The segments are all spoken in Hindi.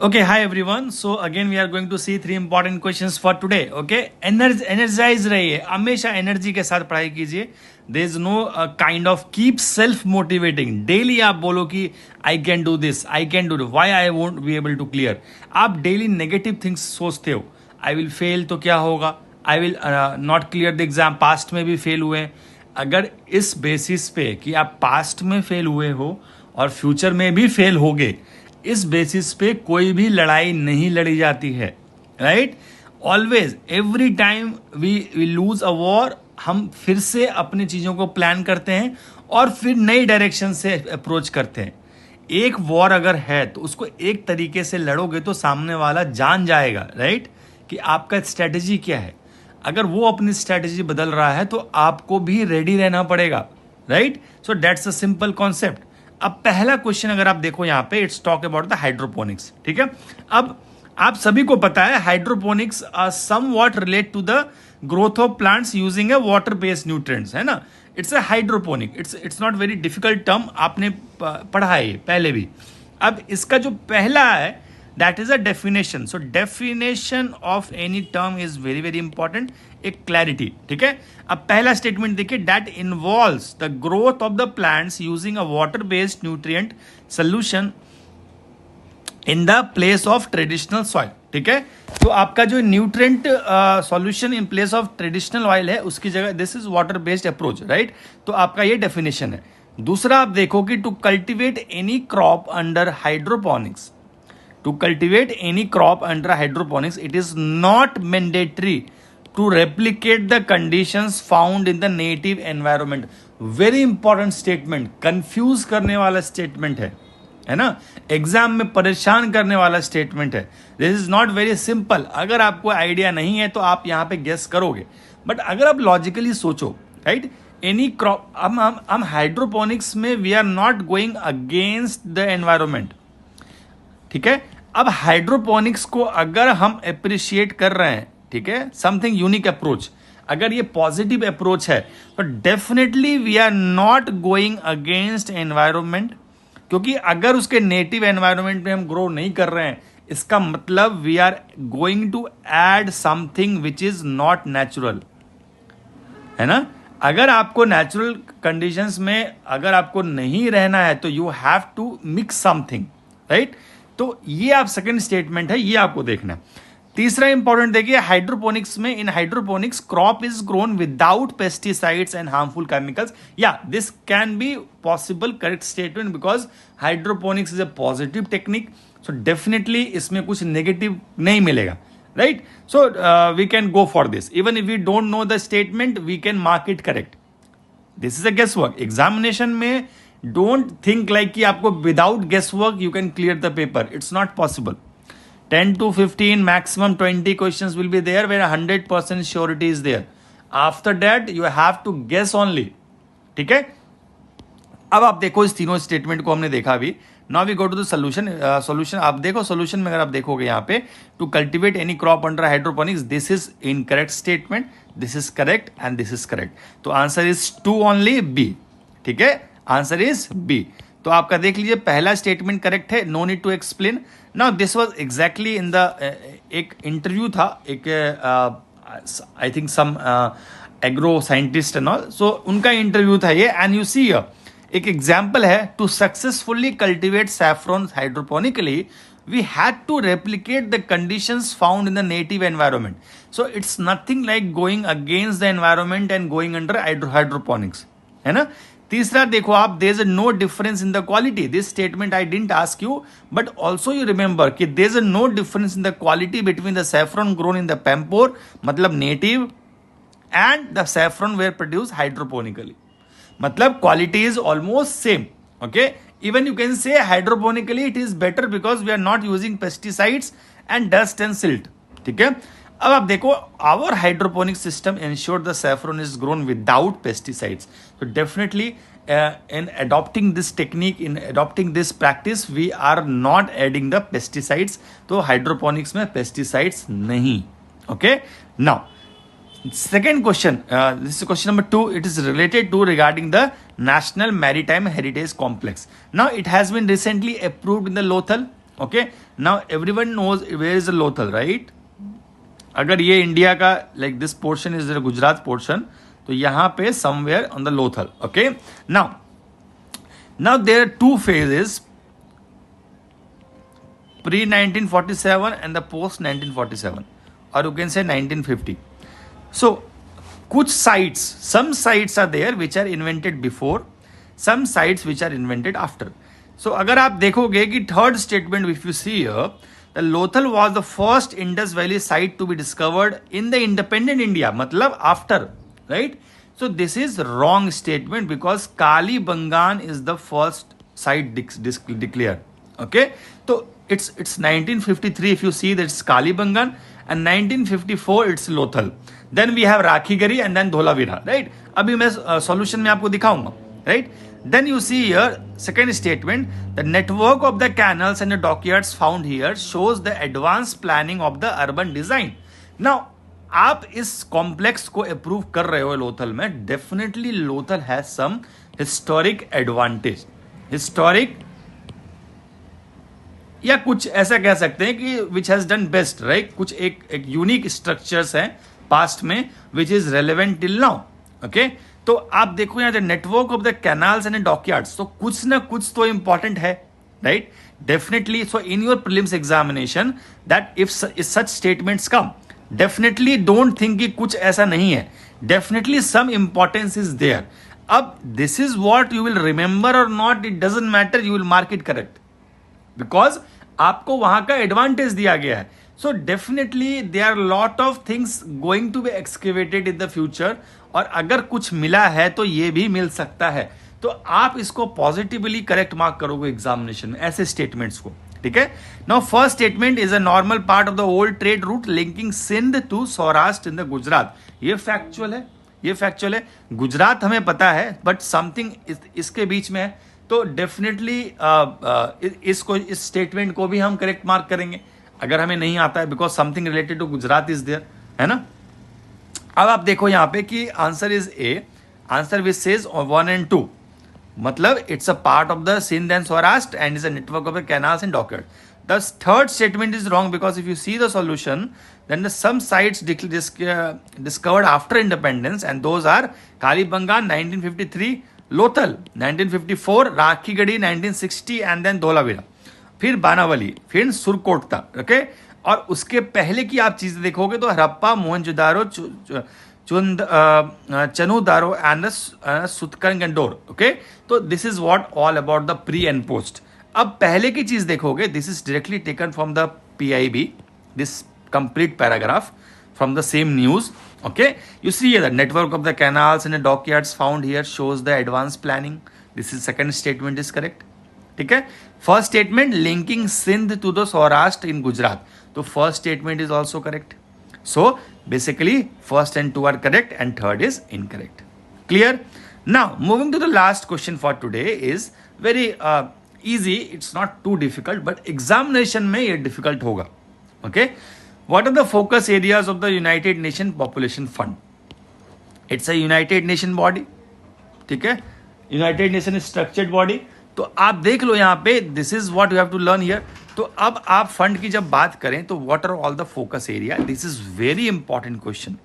Okay, hi everyone. So again we are going to see three important questions for today. Okay, energize रहिए, हमेशा एनर्जी के साथ पढ़ाई कीजिए. There is no kind of keep self motivating. Daily आप बोलो कि I can do this, I can do it. Why I won't be able to clear? आप daily negative things सोचते हो. I will fail तो क्या होगा? I will not clear the exam. Past में भी fail हुए. अगर इस बेसिस पे कि आप पास्ट में फेल हुए हो और फ्यूचर में भी फेल होगे, इस बेसिस पे कोई भी लड़ाई नहीं लड़ी जाती है. Right? Always every time we lose a war, हम फिर से अपनी चीज़ों को प्लान करते हैं और फिर नई डायरेक्शन से अप्रोच करते हैं. एक वॉर अगर है तो उसको एक तरीके से लड़ोगे तो सामने वाला जान जाएगा. राइट? कि आपका स्ट्रैटेजी क्या है. अगर वो अपनी स्ट्रैटेजी बदल रहा है तो आपको भी रेडी रहना पड़ेगा. Right? So that's a simple concept. अब पहला क्वेश्चन अगर आप देखो यहाँ पे, it's talk about the hydroponics. ठीक है, अब आप सभी को पता है hydroponics somewhat relate to the growth of plants using a water based nutrients, है ना. It's a hydroponic, it's not very difficult term, आपने पढ़ा है ये पहले भी. अब इसका जो पहला है that is a definition. So definition of any term is very very important. एक क्लैरिटी. ठीक है, अब पहला स्टेटमेंट देखिए, that involves the growth of the plants using a water based nutrient solution in the place of traditional soil. ठीक है, तो आपका जो nutrient solution in place of traditional oil है उसकी जगह this is water based approach. Right? तो आपका ये डेफिनेशन है. दूसरा आप देखो कि to cultivate any crop under hydroponics, to cultivate any crop under hydroponics, it is not mandatory to replicate the conditions found in the native environment. Very important statement, confuse करने वाला statement है ना, एग्जाम में परेशान करने वाला स्टेटमेंट है. This is not very simple. अगर आपको आइडिया नहीं है तो आप यहाँ पे गेस करोगे, बट अगर आप लॉजिकली सोचो, राइट, एनी क्रॉप, हम हाइड्रोपोनिक्स में we are not going against the environment. ठीक है, अब हाइड्रोपोनिक्स को अगर हम अप्रिशिएट कर रहे हैं, ठीक है, समथिंग यूनिक अप्रोच, अगर ये पॉजिटिव अप्रोच है तो definitely we are not going against environment. क्योंकि अगर उसके नेटिव एनवायरमेंट में हम ग्रो नहीं कर रहे हैं, इसका मतलब we are going to add something which is not natural, है ना. अगर आपको नेचुरल कंडीशंस में अगर आपको नहीं रहना है तो you have to mix something. Right? तो ये आप सेकंड स्टेटमेंट है, ये आपको देखना है. तीसरा इंपॉर्टेंट देखिए, हाइड्रोपोनिक्स में, in hydroponics crop is grown without pesticides and harmful chemicals. या this can be possible correct statement because hydroponics is a positive technique. So definitely इसमें कुछ नेगेटिव नहीं मिलेगा. Right? So we can go for this. Even if we don't know the statement we can mark it correct. This is a guess work. Examination में डोंट थिंक लाइक कि आपको without guess work you can clear the paper. It's not possible. 10 to 15 maximum 20 questions will be there where 100% surety is there. After that you have to guess only. ठीक है, अब आप देखो इस तीनों स्टेटमेंट को हमने देखा अभी. Now we go to the solution. Solution आप देखो, सोल्यूशन में अगर आप देखोगे यहाँ पे, to cultivate any crop under hydroponics, this is incorrect statement, this is correct and this is correct. तो आंसर इज 2 ओनली, बी. ठीक है, आंसर इज बी. तो आपका देख लीजिए पहला स्टेटमेंट करेक्ट है, no need to explain. Now this was exactly in the एक इंटरव्यू था, एक I think some agro scientist and all, so उनका इंटरव्यू था ये. एंड यू सी एक एग्जाम्पल है, to successfully cultivate saffron hydroponically we had to replicate the conditions found in the native environment. So it's nothing like going against the environment and going under hydroponics, है ना. तीसरा देखो आप, there is no difference in the quality. This statement I didn't ask you, but also you remember कि there is no difference in the quality between the saffron grown in the Pampore, मतलब native, and the saffron were produced hydroponically. मतलब quality is almost same. Okay, even you can say hydroponically it is better because we are not using pesticides and dust and silt. ठीक है, अब आप देखो, our hydroponic system ensure the saffron is grown without pesticides. So definitely in adopting this technique, in adopting this practice, we are not adding the pesticides. तो hydroponics में pesticides नहीं. Okay, now second question, this is question number 2. It is related to regarding the National Maritime Heritage Complex. Now it has been recently approved in the Lothal. Okay, now everyone knows where is Lothal, right? अगर ये इंडिया का like this portion is Gujarat portion, तो यहां पे somewhere on the Lothal. Okay, now there are two phases, pre 1947 and the post 1947, or you can say 1950. So kuch sites, some sites are there which are invented before, some sites which are invented after. So agar aap dekhoge ki third statement, if you see here, the Lothal was the first Indus Valley site to be discovered in the independent India, matlab after, right? So this is wrong statement because Kalibangan is the first site declared. Okay, so it's 1953 if you see that it's Kalibangan, and 1954 it's Lothal. Then we have Rakhigari and then Dholavira, right? अभी मैं solution में आपको दिखाऊंगा, right? Then you see here second statement, the network of the canals and the dockyards found here shows the advanced planning of the urban design. Now आप इस कॉम्प्लेक्स को अप्रूव कर रहे हो लोथल में, definitely Lothal has some historic advantage, historic या कुछ ऐसा कह सकते हैं कि which has done best, right? कुछ एक यूनिक स्ट्रक्चर्स हैं पास्ट में which is relevant till now. Okay, तो आप देखो यहाँ the network of the canals and dockyards, तो कुछ ना कुछ तो इंपॉर्टेंट है, right? Definitely. So in your prelims examination that if such statements come, definitely don't think कि कुछ ऐसा नहीं है, definitely some importance is there. अब this is what you will remember और not, it doesn't matter, you will mark it correct because आपको वहां का एडवांटेज दिया गया है. So definitely there are lot of things going to be excavated in the future, और अगर कुछ मिला है तो ये भी मिल सकता है. तो आप इसको पॉजिटिवली करेक्ट मार्क करोगे एग्जामिनेशन में ऐसे स्टेटमेंट्स को, ठीक है? Now first statement is a normal part of the old trade route linking Sindh to Saurashtra in the Gujarat. ये फैक्चुअल है, ये फैक्चुअल है. गुजरात हमें पता है बट समथिंग इसके बीच में है, तो डेफिनेटली इसको, इस स्टेटमेंट को भी हम करेक्ट मार्क करेंगे अगर हमें नहीं आता है, because something related to Gujarat is there, है ना? अब आप देखो यहां पे कि answer is A, answer which says 1 and 2, मतलब it's a part of the Sindh and Saurashtra and is a network of the canals and dockyard. The third statement is wrong because if you see the solution then the some sites discovered after independence, and those are Kalibangan 1953, Lothal 1954, Rakhigadi 1960, and then Dholavira, फिर बानावली, फिर सुरकोटता. ओके, और उसके पहले की आप चीजें देखोगे तो हड़प्पा, मोहनजोदारो, चनुदारो एंड सुतकनगंडोर. ओके, तो this is what all about the pre and post. अब पहले की चीज देखोगे, this is directly taken from the PIB, this complete paragraph from the same news. Okay, you see here the network of the canals and the dockyards found here shows the advanced planning. This is second statement is correct. ठीक है? First statement linking Sindh to the Saurashtra in Gujarat, तो first statement is also correct. So basically first and two are correct and third is incorrect. Clear? Now moving to the last question for today is very easy. It's not too difficult, but examination में ये difficult होगा. Okay, what are the focus areas of the United Nations Population Fund? It's a United Nation body, ठीक है? United Nation structured body. तो आप देख लो यहाँ पे, this is what you have to learn here. तो अब आप फंड की जब बात करें तो what are all the focus area? This is very important question,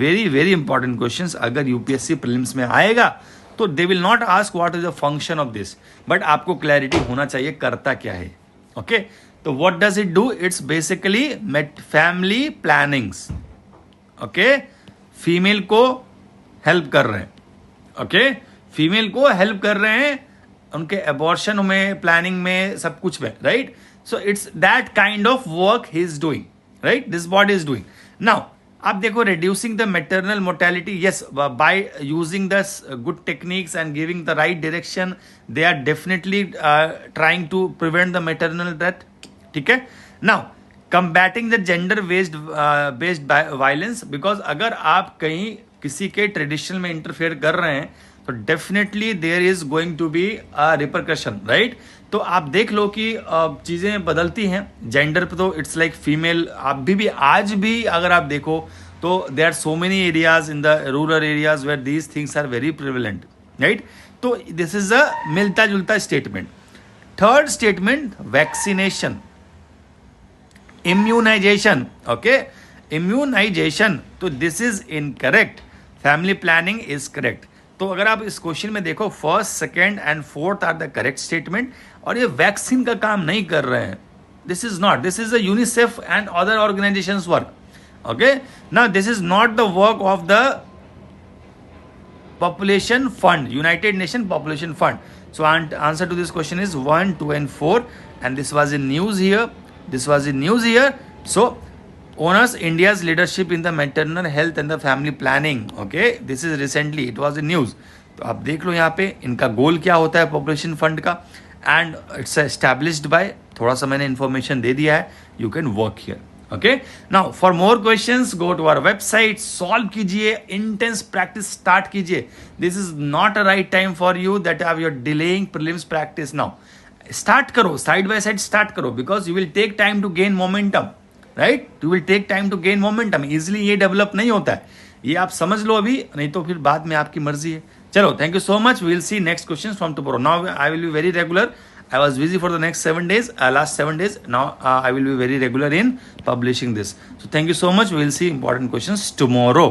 very very important questions. अगर UPSC prelims में आएगा तो they will not ask what is the function of this, but आपको clarity होना चाहिए करता क्या है. Okay, तो what does it do? It's basically family plannings. Okay, female को हेल्प कर रहे हैं. ओके, फीमेल को हेल्प कर रहे हैं उनके अबॉर्शन में, प्लानिंग में, सब कुछ में, right? So it's that kind of work ही is doing, right? This body is doing. Now आप देखो, reducing the maternal mortality, yes, by using the good techniques and giving the right direction, they are definitely trying to prevent the maternal death. ठीक है? Now combating the gender based violence, because अगर आप कहीं किसी के ट्रेडिशन में इंटरफेयर कर रहे हैं तो definitely there is going to be a repercussion, right? तो आप देख लो कि चीजें बदलती हैं जेंडर पे, तो इट्स लाइक फीमेल. आप भी आज भी अगर आप देखो तो there are so many areas in the rural areas where these things are very prevalent, right? तो दिस इज अ मिलता जुलता statement. Third statement, vaccination. Immunization, okay, immunization, तो this is incorrect, family planning is correct. तो अगर आप इस क्वेश्चन में देखो, first, second and fourth are the correct statement, और ये वैक्सीन का काम नहीं कर रहे हैं। This is not, this is the UNICEF and other organisations work, okay. Now this is not the work of the population fund, United Nation population fund. So answer to this question is 1, 2 and 4, and this was in news here, this was in news here. So honors India's leadership in the maternal health and the family planning, okay, this is recently, it was in news. तो आप देख लो यहाँ पे इनका गोल क्या होता है पॉपुलेशन फंड का, एंड इट्स एस्टैब्लिश्ड बाय, थोड़ा सा मैंने इन्फॉर्मेशन दे दिया है, you can work here, okay. Now for more questions go to our website, solve कीजिए, इंटेंस प्रैक्टिस स्टार्ट कीजिए। This is not a right time for you that are your delaying prelims practice. Now start करो, साइड बाय साइड स्टार्ट करो, because you will take time to gain momentum, right, you will take time to gain momentum. Easily ये डेवलप नहीं होता है, ये आप समझ लो अभी, नहीं तो फिर बाद में आपकी मर्जी है। चलो, thank you so much, we will see next question from tomorrow. Now I will be very regular. I was busy for the next 7 days, last 7 days. Now I will be very regular in publishing this. So thank you so much. We will see important questions tomorrow.